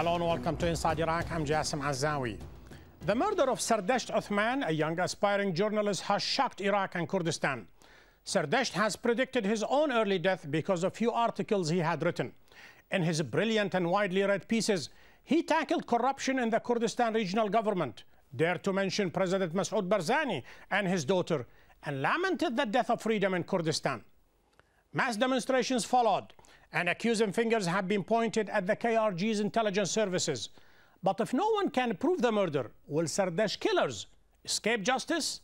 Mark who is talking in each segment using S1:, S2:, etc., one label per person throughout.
S1: Hello and welcome to Inside Iraq. I'm Jassim Azzawi. The murder of Sardasht Osman, a young aspiring journalist, has shocked Iraq and Kurdistan. Sardasht has predicted his own early death because of few articles he had written. In his brilliant and widely read pieces, he tackled corruption in the Kurdistan regional government, dared to mention President Masoud Barzani and his daughter, and lamented the death of freedom in Kurdistan. Mass demonstrations followed, and accusing fingers have been pointed at the KRG's intelligence services. But if no one can prove the murder, will Sardasht killers escape justice?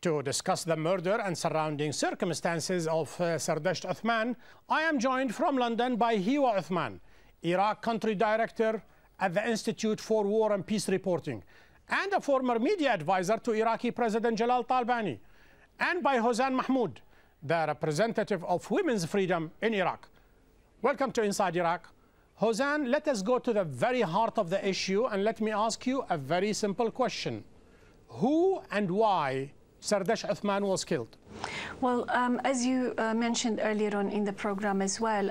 S1: To discuss the murder and surrounding circumstances of Sardasht Osman, I am joined from London by Hiwa Osman, Iraq Country Director at the Institute for War and Peace Reporting, and a former media advisor to Iraqi President Jalal Talabani, and by Hossein Mahmoud, the representative of women's freedom in Iraq. Welcome to Inside Iraq. Hossein, let us go to the very heart of the issue, and let me ask you a very simple question. Who and why Sardasht Osman was killed?
S2: Well, as you mentioned earlier on in the program as well,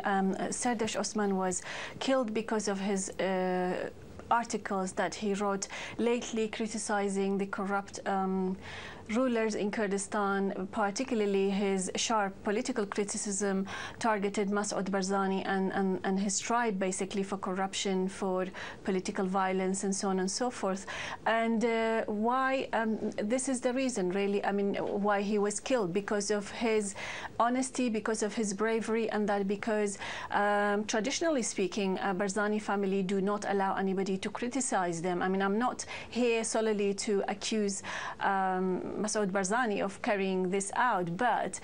S2: Sardasht Osman was killed because of his articles that he wrote lately criticizing the corrupt rulers in Kurdistan, particularly his sharp political criticism targeted Masoud Barzani and his tribe, basically, for corruption, for political violence, and so on and so forth. And why, this is the reason, really, I mean, why he was killed, because of his honesty, because of his bravery, and that because, traditionally speaking, Barzani family do not allow anybody to criticize them. I mean, I'm not here solely to accuse Masoud Barzani of carrying this out, but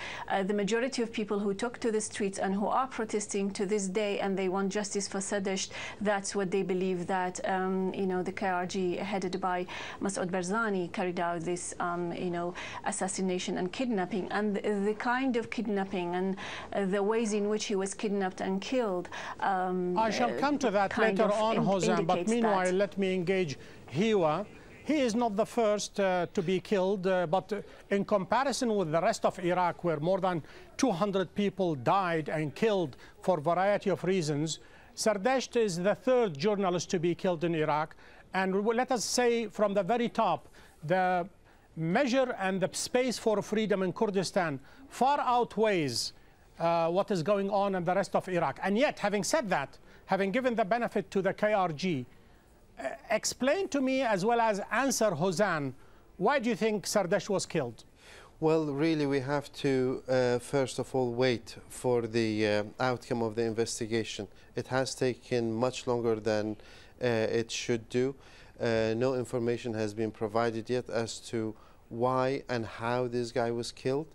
S2: the majority of people who took to the streets and who are protesting to this day and they want justice for Sardasht, that's what they believe, that you know, the KRG headed by Masoud Barzani carried out this you know, assassination and kidnapping, and the kind of kidnapping and the ways in which he was kidnapped and killed.
S1: I shall come to that later on, Hossein, but meanwhile let me engage Hiwa. He is not the first to be killed, but in comparison with the rest of Iraq, where more than 200 people died and killed for a variety of reasons, Sardasht is the third journalist to be killed in Iraq. And let us say from the very top, the measure and the space for freedom in Kurdistan far outweighs what is going on in the rest of Iraq. And yet, having said that, having given the benefit to the KRG, explain to me, as well as answer Hossein, why do you think Sardasht was killed?
S3: Well, really, we have to, first of all, wait for the outcome of the investigation. It has taken much longer than it should do. No information has been provided yet as to why and how this guy was killed.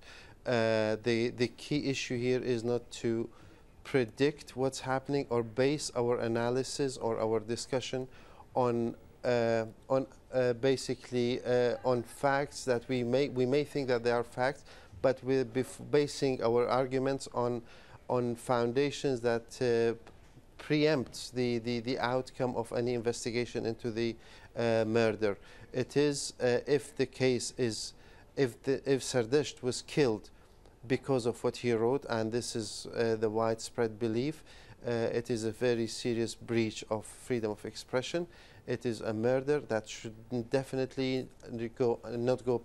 S3: The key issue here is not to predict what's happening or base our analysis or our discussion on basically on facts that we may think that they are facts, but we'll be basing our arguments on foundations that preempt the outcome of any investigation into the murder. It is if the case is if Sardasht was killed because of what he wrote, and this is the widespread belief, it is a very serious breach of freedom of expression. It is a murder that should definitely not go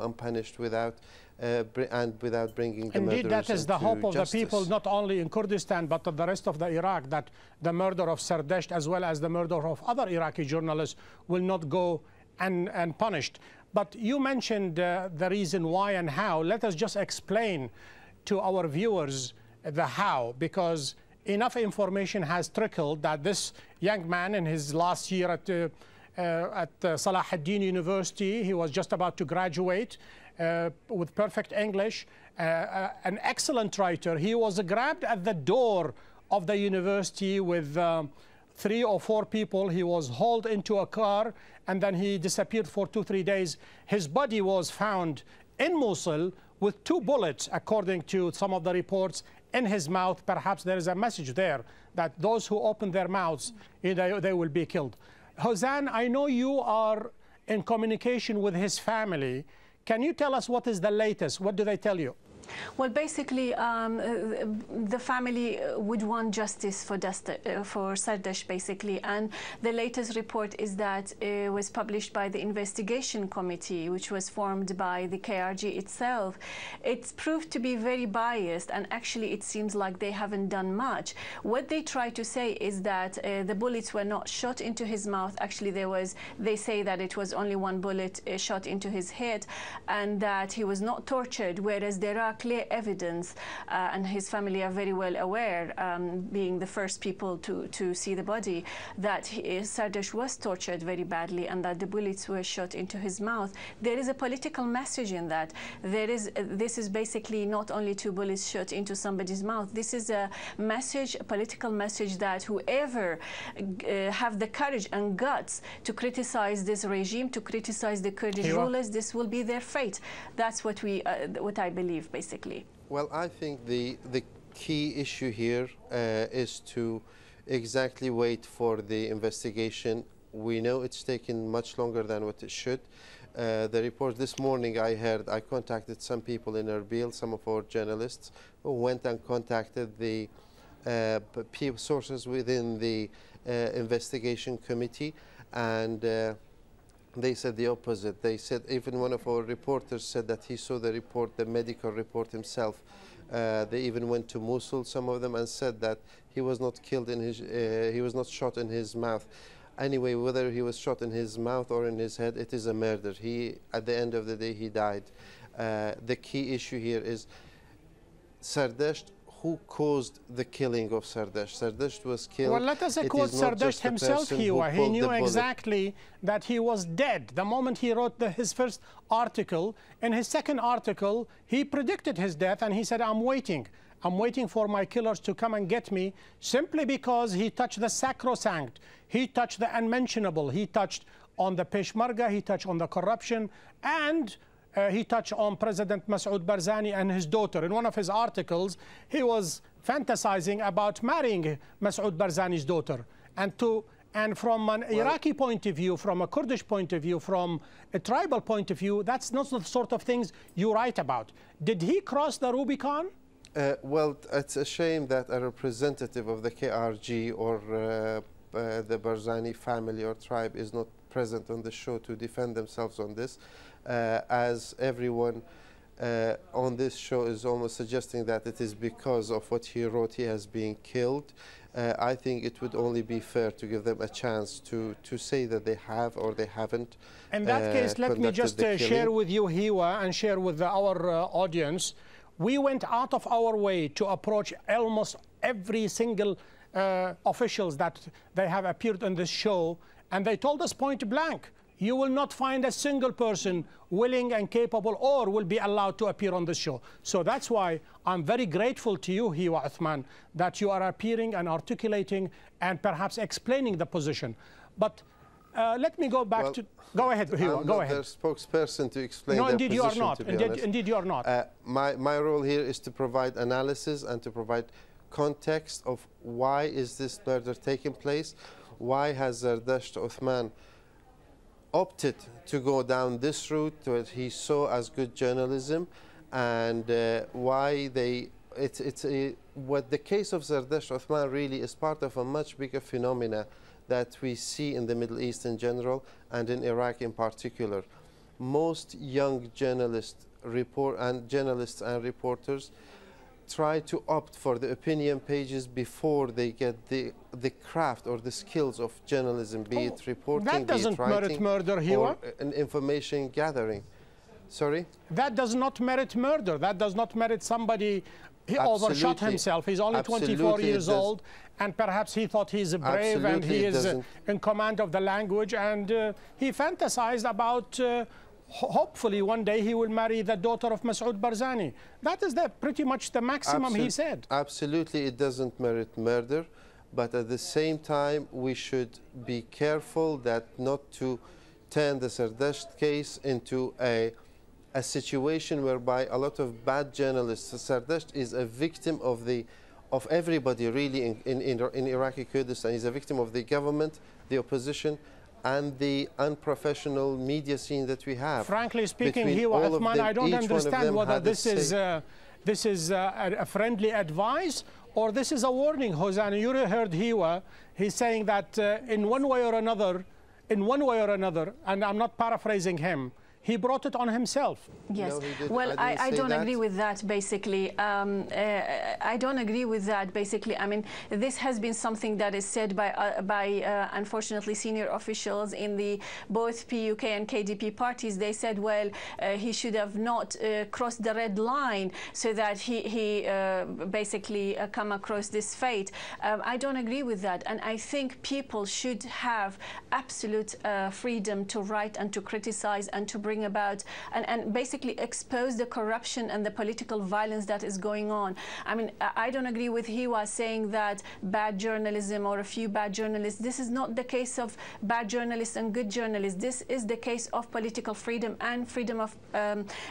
S3: unpunished without without bringing the murderers.
S1: Indeed, that is the hope of
S3: justice.
S1: the people, not only in Kurdistan but the rest of the Iraq, that the murder of Sardasht as well as the murder of other Iraqi journalists will not go unpunished. But you mentioned the reason why and how. Let us just explain to our viewers the how, because enough information has trickled that this young man in his last year at Salah ad-Din University, he was just about to graduate with perfect English, an excellent writer. He was grabbed at the door of the university with 3 or 4 people. He was hauled into a car and then he disappeared for 2-3 days. His body was found in Mosul with 2 bullets, according to some of the reports, in his mouth. Perhaps there is a message there that those who open their mouths, they will be killed. Hossein, I know you are in communication with his family. Can you tell us what is the latest? What do they tell you?
S2: Well, basically, the family would want justice for Sardasht, basically. And the latest report is that it was published by the investigation committee, which was formed by the KRG itself. It's proved to be very biased, and actually it seems like they haven't done much. What they try to say is that the bullets were not shot into his mouth. Actually, they say that it was only one bullet shot into his head, and that he was not tortured, whereas there are clear evidence, and his family are very well aware, being the first people to see the body, that Sardasht was tortured very badly and that the bullets were shot into his mouth. There is a political message in that. This is basically not only two bullets shot into somebody's mouth. This is a message, a political message, that whoever have the courage and guts to criticize this regime, to criticize the Kurdish rulers, this will be their fate. That's what I believe, basically.
S3: Well, I think the key issue here is to exactly wait for the investigation. We know it's taken much longer than what it should. The report this morning, I contacted some people in Erbil, some of our journalists, who went and contacted the sources within the investigation committee, and they said the opposite. They said, even one of our reporters said that he saw the report, the medical report himself. They even went to Mosul, some of them, and said that he was not killed in his, he was not shot in his mouth. Anyway, whether he was shot in his mouth or in his head, it is a murder. At the end of the day, he died. The key issue here is Sardasht. Who caused the killing of Sardasht? Sardasht was killed.
S1: Well, let us quote Sardasht himself, Hiwa. He knew exactly that he was dead the moment he wrote his first article. In his second article, he predicted his death, and he said, I'm waiting for my killers to come and get me, simply because he touched the sacrosanct. He touched the unmentionable. He touched on the Peshmerga. He touched on the corruption, and he touched on President Masoud Barzani and his daughter. In one of his articles, he was fantasizing about marrying Masoud Barzani's daughter. And from an Iraqi point of view, from a Kurdish point of view, from a tribal point of view, that's not the sort of things you write about. Did he cross the Rubicon?
S3: Well, it's a shame that a representative of the KRG or the Barzani family or tribe is not present on the show to defend themselves on this. As everyone on this show is almost suggesting that it is because of what he wrote he has been killed. I think it would only be fair to give them a chance to say that they have or they haven't.
S1: In that case, let me just share with you, Hiwa, and share with our audience. We went out of our way to approach almost every single officials that they have appeared on this show, and they told us point blank, you will not find a single person willing and capable or will be allowed to appear on this show. So that's why I'm very grateful to you, Hiwa Uthman, that you are appearing and articulating and perhaps explaining the position. But let me go back to... Go ahead, Hiwa, go ahead.
S3: I'm not their spokesperson to explain
S1: their
S3: position,
S1: you are not. Indeed, you are not.
S3: My role here is to provide analysis and to provide context of why is this murder taking place, why has Sardasht Osman opted to go down this route that he saw as good journalism, and why what the case of Sardasht Osman really is part of a much bigger phenomena that we see in the Middle East in general and in Iraq in particular. Most young journalists and reporters try to opt for the opinion pages before they get the craft or the skills of journalism, be it reporting,
S1: that doesn't
S3: be it writing,
S1: merit murder, Hiwa.
S3: or information gathering. Sorry?
S1: That does not merit murder. That does not merit somebody. He overshot himself. He's only 24 years old, and perhaps he thought he's brave and he is in command of the language, and he fantasized about hopefully one day he will marry the daughter of Masoud Barzani. That is pretty much the maximum he said.
S3: Absolutely, it doesn't merit murder, but at the same time we should be careful that not to turn the Sardasht case into a situation whereby a lot of bad journalists. Sardasht is a victim of everybody really in Iraqi Kurdistan. He's a victim of the government, the opposition, and the unprofessional media scene that we have.
S1: Frankly speaking, Hiwa Uthman, I don't understand whether this is a friendly advice or this is a warning, Hosanna. You heard Hiwa, he's saying that in one way or another, and I'm not paraphrasing him, he brought it on himself.
S2: Yes.
S3: No,
S2: well, I don't agree with that, basically. I don't agree with that, basically. I mean, this has been something that is said by unfortunately, senior officials in the both PUK and KDP parties. They said, well, he should have not crossed the red line so that he basically come across this fate. I don't agree with that. And I think people should have absolute freedom to write and to criticize and to bring about and basically expose the corruption and the political violence that is going on. I mean, I don't agree with Hiwa saying that bad journalism or a few bad journalists. This is not the case of bad journalists and good journalists. This is the case of political freedom and freedom of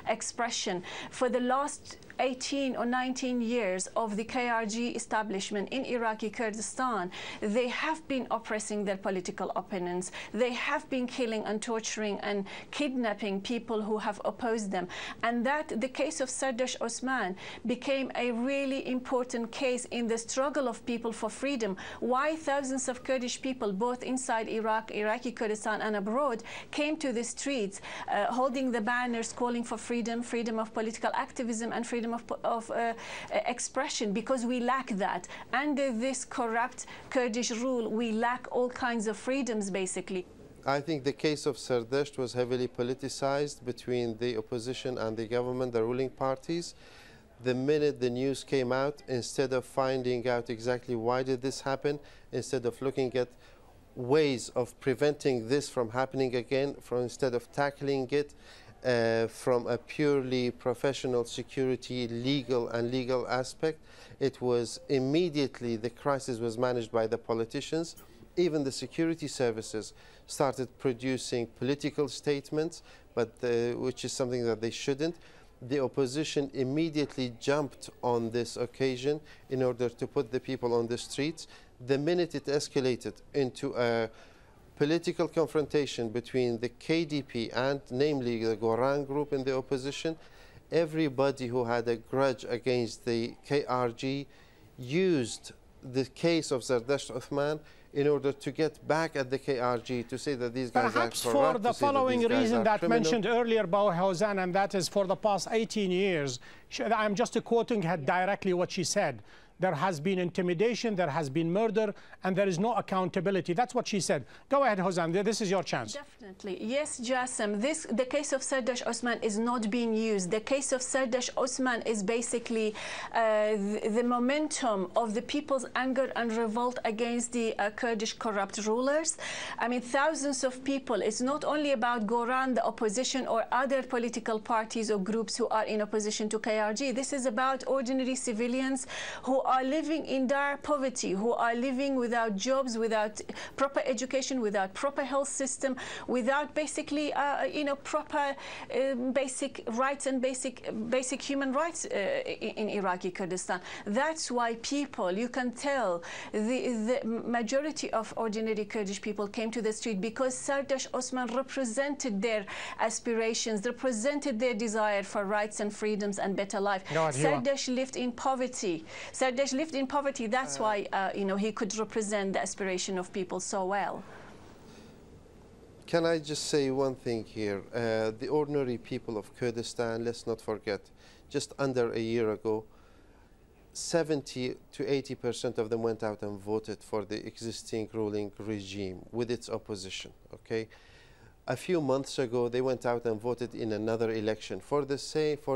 S2: expression. For the last 18 or 19 years of the KRG establishment in Iraqi Kurdistan, they have been oppressing their political opponents. They have been killing and torturing and kidnapping people who have opposed them. And that the case of Sardasht Osman became a really important case in the struggle of people for freedom. Why thousands of Kurdish people, both inside Iraq, Iraqi Kurdistan and abroad, came to the streets holding the banners calling for freedom, freedom of political activism and freedom of expression, because we lack that. Under this corrupt Kurdish rule, we lack all kinds of freedoms, basically.
S3: I think the case of Sardasht was heavily politicized between the opposition and the government, the ruling parties. The minute the news came out, instead of finding out exactly why did this happen, instead of looking at ways of preventing this from happening again, instead of tackling it from a purely professional security, legal aspect, it was immediately the crisis was managed by the politicians. Even the security services started producing political statements, but which is something that they shouldn't. The opposition immediately jumped on this occasion in order to put the people on the streets. The minute it escalated into a political confrontation between the KDP and namely the Goran group in the opposition, everybody who had a grudge against the KRG used the case of Sardasht Osman in order to get back at the KRG, to say that these guys are corrupt.
S1: Perhaps for the following reason that mentioned earlier by Hossan, and that is for the past 18 years, I'm just quoting her directly what she said. There has been intimidation, there has been murder, and there is no accountability. That's what she said. Go ahead, Hossan. This is your chance.
S2: Definitely. Yes, Jassim. The case of Sardasht Osman is not being used. The case of Sardasht Osman is basically the momentum of the people's anger and revolt against the Kurdish corrupt rulers. I mean, thousands of people. It's not only about Goran, the opposition, or other political parties or groups who are in opposition to KRG. This is about ordinary civilians who are living in dire poverty, who are living without jobs, without proper education, without proper health system, without basically, proper basic rights and basic human rights in Iraqi Kurdistan. That's why people, you can tell, the majority of ordinary Kurdish people came to the street because Sardasht Osman represented their aspirations, represented their desire for rights and freedoms and better life. Sardasht lived in poverty. Sardasht lived in poverty. That's why, he could represent the aspiration of people so well.
S3: Can I just say one thing here? The ordinary people of Kurdistan, let's not forget, just under a year ago, 70 to 80% of them went out and voted for the existing ruling regime with its opposition, okay? A few months ago, they went out and voted in another election for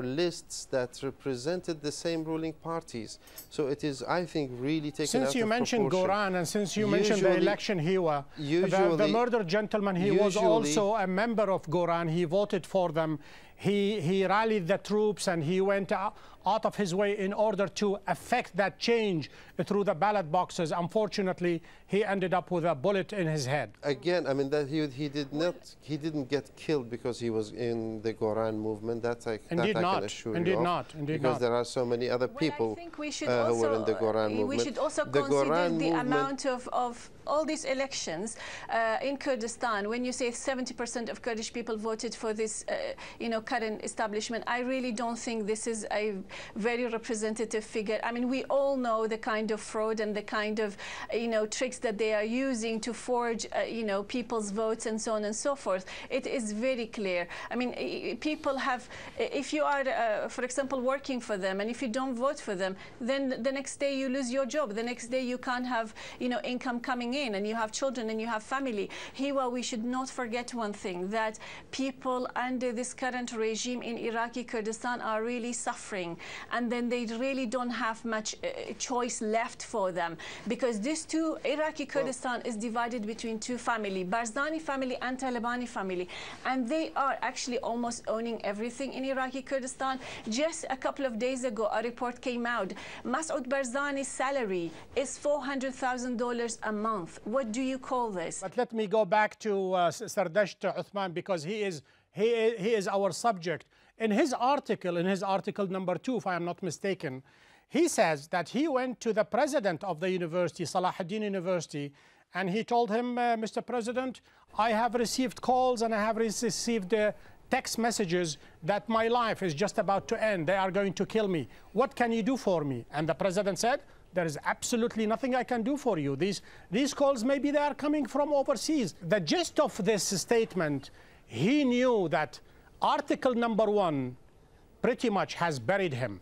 S3: lists that represented the same ruling parties. So it is, I think, really taken out of proportion.
S1: Since you mentioned Goran and since you mentioned the election, Hiwa, the murdered gentleman, he was also a member of Goran. He voted for them. He rallied the troops and he went out of his way in order to effect that change through the ballot boxes. Unfortunately, he ended up with a bullet in his head.
S3: Again, I mean, that he didn't get killed because he was in the Goran movement. That I can assure you of. Because there are so many other people who were in the Goran movement.
S2: We should also consider the amount of all these elections in Kurdistan, when you say 70% of Kurdish people voted for this, current establishment, I really don't think this is a very representative figure. I mean, we all know the kind of fraud and the kind of, tricks that they are using to forge, people's votes and so on and so forth. It is very clear. I mean, people have, if you are, for example, working for them, and if you don't vote for them, then the next day you lose your job. The next day you can't have, income coming in, and you have children and you have family. Hiwa, we should not forget one thing, that people under this current regime in Iraqi Kurdistan are really suffering, and then they really don't have much choice left for them, because this too, Iraqi Kurdistan is divided between two families, Barzani family and Talabani family, and they are actually almost owning everything in Iraqi Kurdistan. Just a couple of days ago, a report came out. Masoud Barzani's salary is $400,000 a month. What do you call this?
S1: But let me go back to Sardasht Osman, because he is our subject. In his article number 2, if I am not mistaken, he says that he went to the president of the university, Salahuddin University, and he told him, Mr. President, I have received calls and I have received text messages that my life is just about to end. They are going to kill me. What can you do for me? And the president said, there is absolutely nothing I can do for you. These calls, maybe they are coming from overseas. The gist of this statement, he knew that article number 1 pretty much has buried him.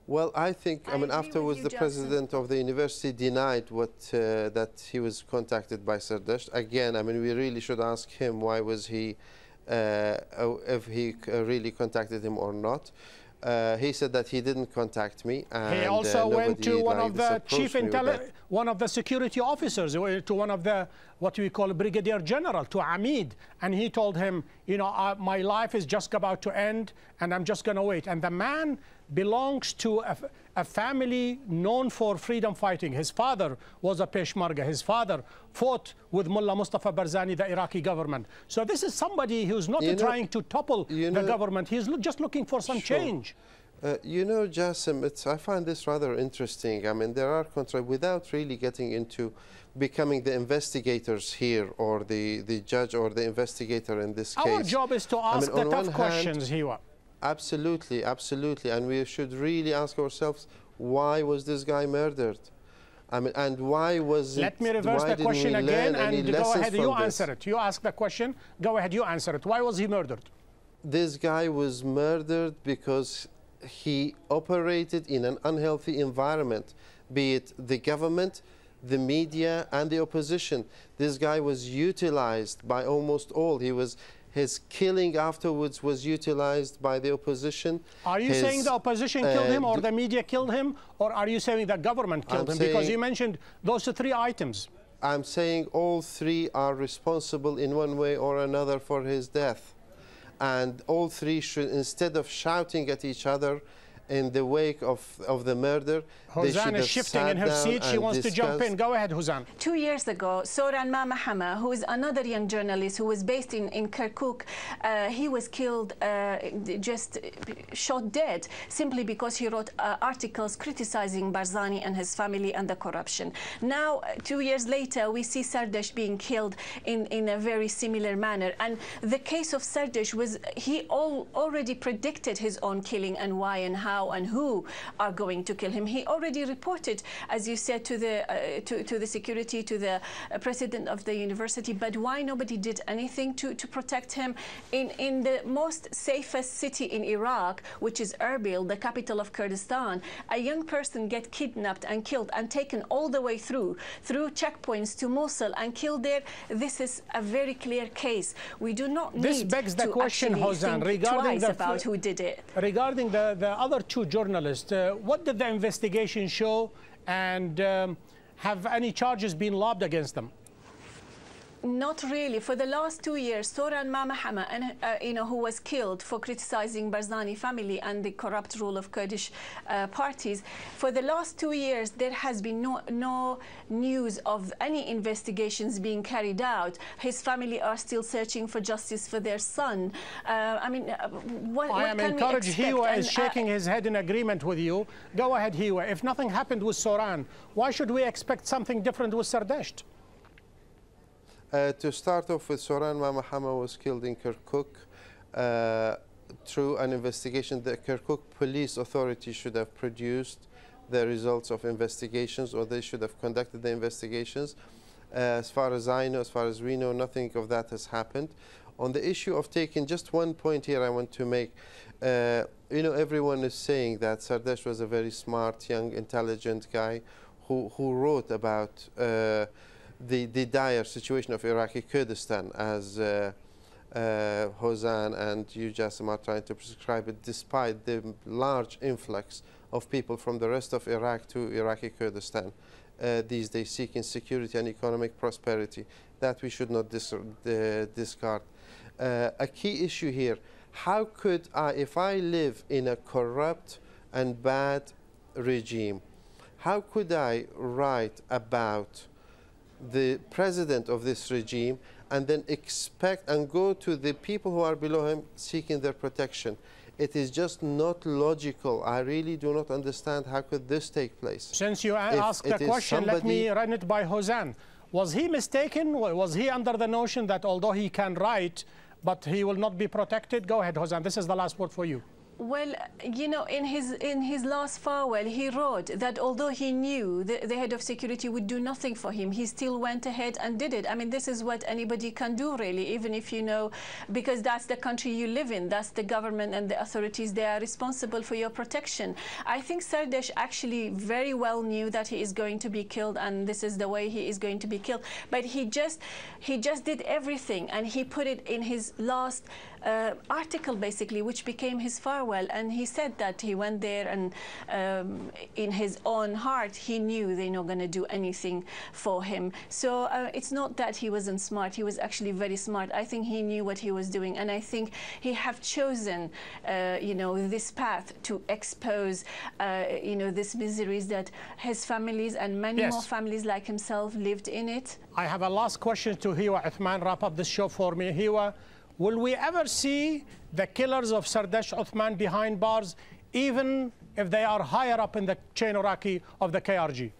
S3: Well, I think, afterwards the president of the university denied that he was contacted by Sardasht. Again, we really should ask him why was he, if he really contacted him or not. He said that he didn't contact me. And
S1: he also went to one of the one of the security officers, to one of the, what we call brigadier general, to Amid, and he told him, my life is just about to end and I'm just going to wait. And the man belongs to a family known for freedom fighting. His father was a Peshmerga. His father fought with Mullah Mustafa Barzani, the Iraqi government. So this is somebody who's not trying to topple the government. He's just looking for some change.
S3: Jassim, I find this rather interesting. There are without really getting into becoming the investigators here, or the judge or the investigator in this case.
S1: Our job is to ask the tough questions, Hiwa.
S3: Absolutely, absolutely. And we should really ask ourselves, why was this guy murdered? And why was it?
S1: Let me reverse the question again, and go ahead, you answer it. You ask the question, go ahead, you answer it. Why was he murdered?
S3: This guy was murdered because he operated in an unhealthy environment, be it the government, the media, and the opposition. This guy was utilized by almost all. His killing afterwards was utilized by the opposition.
S1: Are you saying the opposition killed him, or the media killed him, or are you saying the government killed him? Because you mentioned those 3 items.
S3: I'm saying all 3 are responsible in one way or another for his death. And all 3 should, instead of shouting at each other in the wake of the murder,
S1: Huzan is shifting in her seat. She wants to jump in. Go ahead, Huzan.
S2: 2 years ago, Soran Mahama, who is another young journalist who was based in Kirkuk, he was killed, just shot dead, simply because he wrote articles criticizing Barzani and his family and the corruption. Now, 2 years later, we see Sardasht being killed in a very similar manner. And the case of Sardasht was, he already predicted his own killing, and why and how and who are going to kill him. He already reported, as you said, to the security, to the president of the university. But why nobody did anything to protect him? In the most safest city in Iraq, which is Erbil, the capital of Kurdistan, a young person get kidnapped and killed and taken all the way through checkpoints to Mosul and killed there. This is a very clear case. We do not need
S1: this begs the question, Hozan, regarding
S2: about who did it.
S1: Regarding the other 2 journalists, what did the investigation show, and have any charges been lobbed against them?
S2: Not really. For the last 2 years, Soran Mamahama, and who was killed for criticizing Barzani family and the corrupt rule of Kurdish parties. For the last 2 years, there has been no news of any investigations being carried out. His family are still searching for justice for their son. I mean, what can
S1: encouraged.
S2: we expect?
S1: Hiwa is shaking his head in agreement with you. Go ahead, Hiwa. If nothing happened with Soran, why should we expect something different with Sardasht?
S3: To start off with, Soran Mamahama was killed in Kirkuk through an investigation. The Kirkuk police authority should have produced the results of investigations, or they should have conducted the investigations. As far as I know, as far as we know, nothing of that has happened. On the issue of taking, just one point here I want to make. Everyone is saying that Sardasht was a very smart, young, intelligent guy who wrote about the dire situation of Iraqi Kurdistan, as Hozan and you, Jassim, are trying to prescribe it, despite the large influx of people from the rest of Iraq to Iraqi Kurdistan these days, seeking security and economic prosperity, that we should not discard. A key issue here, how could I, if I live in a corrupt and bad regime, how could I write about the president of this regime and then expect and go to the people who are below him seeking their protection? It is just not logical. I really do not understand how could this take place.
S1: Since you asked the question, let me run it by Hozan. Was he mistaken? Was he under the notion that although he can write, but he will not be protected? Go ahead, Hozan. This is the last word for you.
S2: Well, in his last farewell, he wrote that although he knew the head of security would do nothing for him, he still went ahead and did it. I mean, this is what anybody can do, really, even if you know, because that's the country you live in, that's the government and the authorities, they are responsible for your protection. I think Sardasht actually very well knew that he is going to be killed, and this is the way he is going to be killed. But he just did everything, and he put it in his last article, basically, which became his farewell. And he said that he went there and in his own heart, he knew they're not going to do anything for him. So it's not that he wasn't smart. He was actually very smart. I think he knew what he was doing. And I think he have chosen, this path to expose, these miseries that his families and many more families like himself lived in it.
S1: I have a last question to Hiwa Uthman. Wrap up this show for me. Hiwa, will we ever see the killers of Sardasht Osman behind bars, even if they are higher up in the chain hierarchy of the KRG?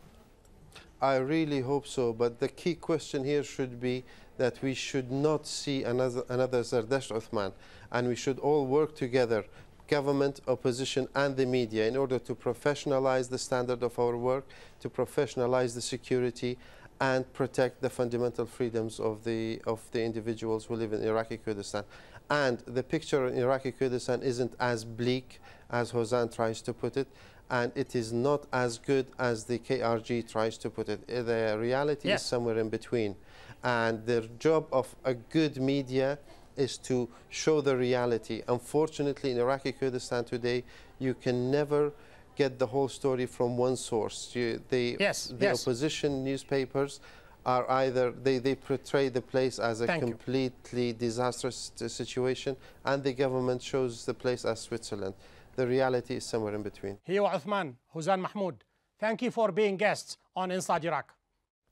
S3: I really hope so, but the key question here should be that we should not see another Sardasht Osman, and we should all work together, government, opposition, and the media, in order to professionalize the standard of our work, to professionalize the security, and protect the fundamental freedoms of the individuals who live in Iraqi Kurdistan. And the picture in Iraqi Kurdistan isn't as bleak as Hozan tries to put it, and it is not as good as the KRG tries to put it. The reality is somewhere in between. And the job of a good media is to show the reality. Unfortunately, in Iraqi Kurdistan today, you can never get the whole story from one source. The opposition newspapers are either, they portray the place as a completely disastrous situation, and the government shows the place as Switzerland. The reality is somewhere in between.
S1: Hiwa Uthman, Hozan Mahmoud, thank you for being guests on Inside Iraq.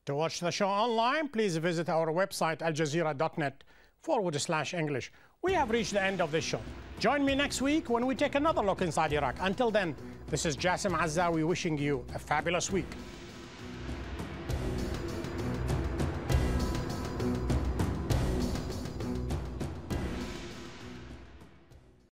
S1: To watch the show online, please visit our website, aljazeera.net/English. We have reached the end of this show. Join me next week when we take another look inside Iraq. Until then, this is Jassim Azzawi wishing you a fabulous week.